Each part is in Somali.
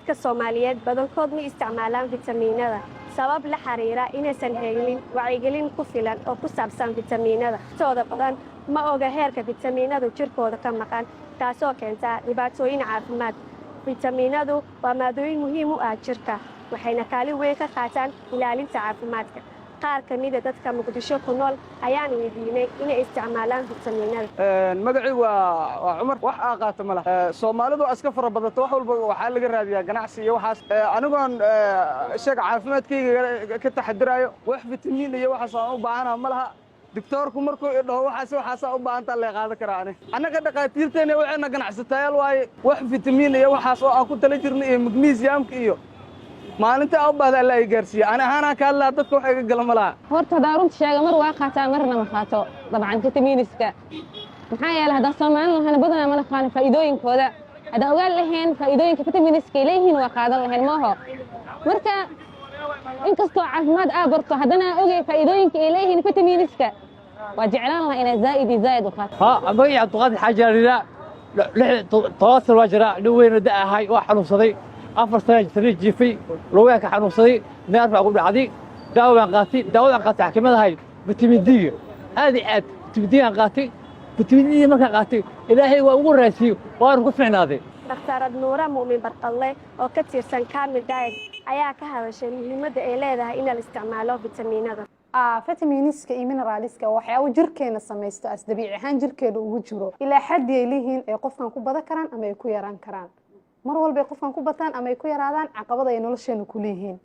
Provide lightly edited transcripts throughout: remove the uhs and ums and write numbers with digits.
dadka Soomaaliyeed badankood ma isticmaalaan fitamiinada sabab la xiriira inaysan helin wacyigelin ku filan oo ku saabsan fitamiinada. Intooda badan ma oga heerka fitamiinadu jirkooda ka maqan, taasoo keenta dhibaatooyin caafimaad. Fitamiinadu waa maadooyin muhiim u ah jirka, waxayna kaalin weyn ka qaataan ilaalinta caafimaadka. qaar ka mid ah dadka Muqdisho ku nool ayaan weydiinay inay isticmaalaan fitamiinada. magacii waa Cumar wax aqaato ma laha Soomaalidu aska fara badato wax walba waxa laga raadiyaa ganacsi iyo waxaas anigoon sheeg caafimaadkayga ka taxadirayo wax fitamiin iyo waxaas aan u baahanahay ma laha دكتورku markuu idhaho waxaas u baahan tahay la qaado karaa anaga dhaqaatiirteena waxayna ganacsatayaal waaye wax fitamiin iyo waxaas oo aan ku tala jirnay iyo magnesiumka iyo maalinta u baahda la ay gaarsiyo ana ahaan ka hadlaa dadka wax iga galma laha horta daarunta sheega mar waa qaataa marna ma qaato dabcan fitamiiniska maxaa yeelay hada Soomaaliland waxaan badanaa ma naqaan faa'iidooyinkooda hada ogaal lahayn faa'iidooyinka fitamiiniska leeyihiin waa qaadan lahayn maaho marka inkastoo caafimaad barto hadana ogay faa'iidooyinka leeyihiin fitamiiniska وجعلنا لنا إن زائد وقت. أبغى أعتقد حاجة لنا تواصل وجرا لوين رداء هاي واحد وصدي أفر سنة سريج جيفي لوين كحن وصدي نعرف أقول عادي داود عن قاتي حكمة هاي فيتامين دي هذه عاد فيتامين دي عن قاتي فيتامين دي ما قاتي إلهي وأقول رأسي وأروح في عنادي. دكتور نورة مؤمن برقلة أو كثير سن كامل دايت أيها كهذا الشيء مهم إليه إن الاستعمال فيتامينات. فيتامينيسكا iyo mineralska waxa uu jirkeena sameeysto as dabiici ahaan jirkeedu ugu jiro ilaa xad ay leeyihiin ay qofkan ku badan karaan ama ay ku yaraan karaan mar walba qofkan ku bataan ama ay ku yaraadaan caqabada ay nolosheena ku leeyihiin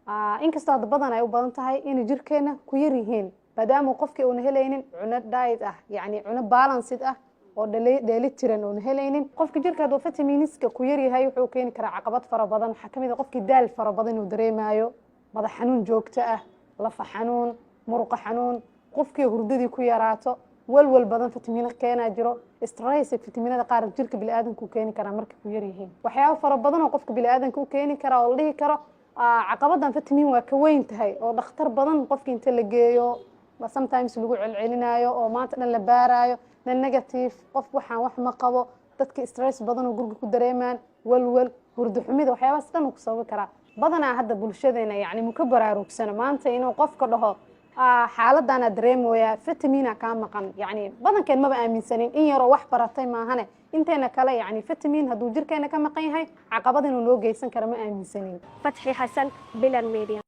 inkastoo dad badan ay u badan tahay in jirkeena ku yar yihiin maadaama qofkii uu helaynin cunno diet ah yani cunno balanced ah oo dheelitiran oo helaynin qofka jirka haduu fitamiiniska ku yar yahay wuxuu keeni karaa caqabad fara badan waxa kamid ah qofkii daal fara badan uu dareemayo madax xanuun joogto ah lafa xanuun muruqa xanuun qofkii hurdadii ku yaraato walwal badan fitamiin keena jiro stress fitamiinada qaar jirka bini'aadamku keeni kara marka ku yar yihiin waxyaabo fara badan oo qofka bini'aadamku u keeni kara oo dhihi karo caqabadan fitamiin waa ka weyn tahay oo dhakhtar badan qofkii inta la geeyo sometimes lagu celcelinayo oo maanta dhan la baarayo negative qof waxaan wax ma qabo dadka stress badan oo guriga ku dareemaan walwal hurdo xumida waxyaabahaas dhan ku sababi kara badanaa hadda bulshadeena yani muka baraarugsana maanta inuu qofka dhaho xaaladana dareemaya fitamiina ka maqan yani badankeen ma aaminsanin in yaro wax baratay maahane inteena kale yani fitamiin haduu jirkeena ka maqan yahay caqabad inuu loo geysan karo ma aaminsanin Fatxi Xasan Bilan Media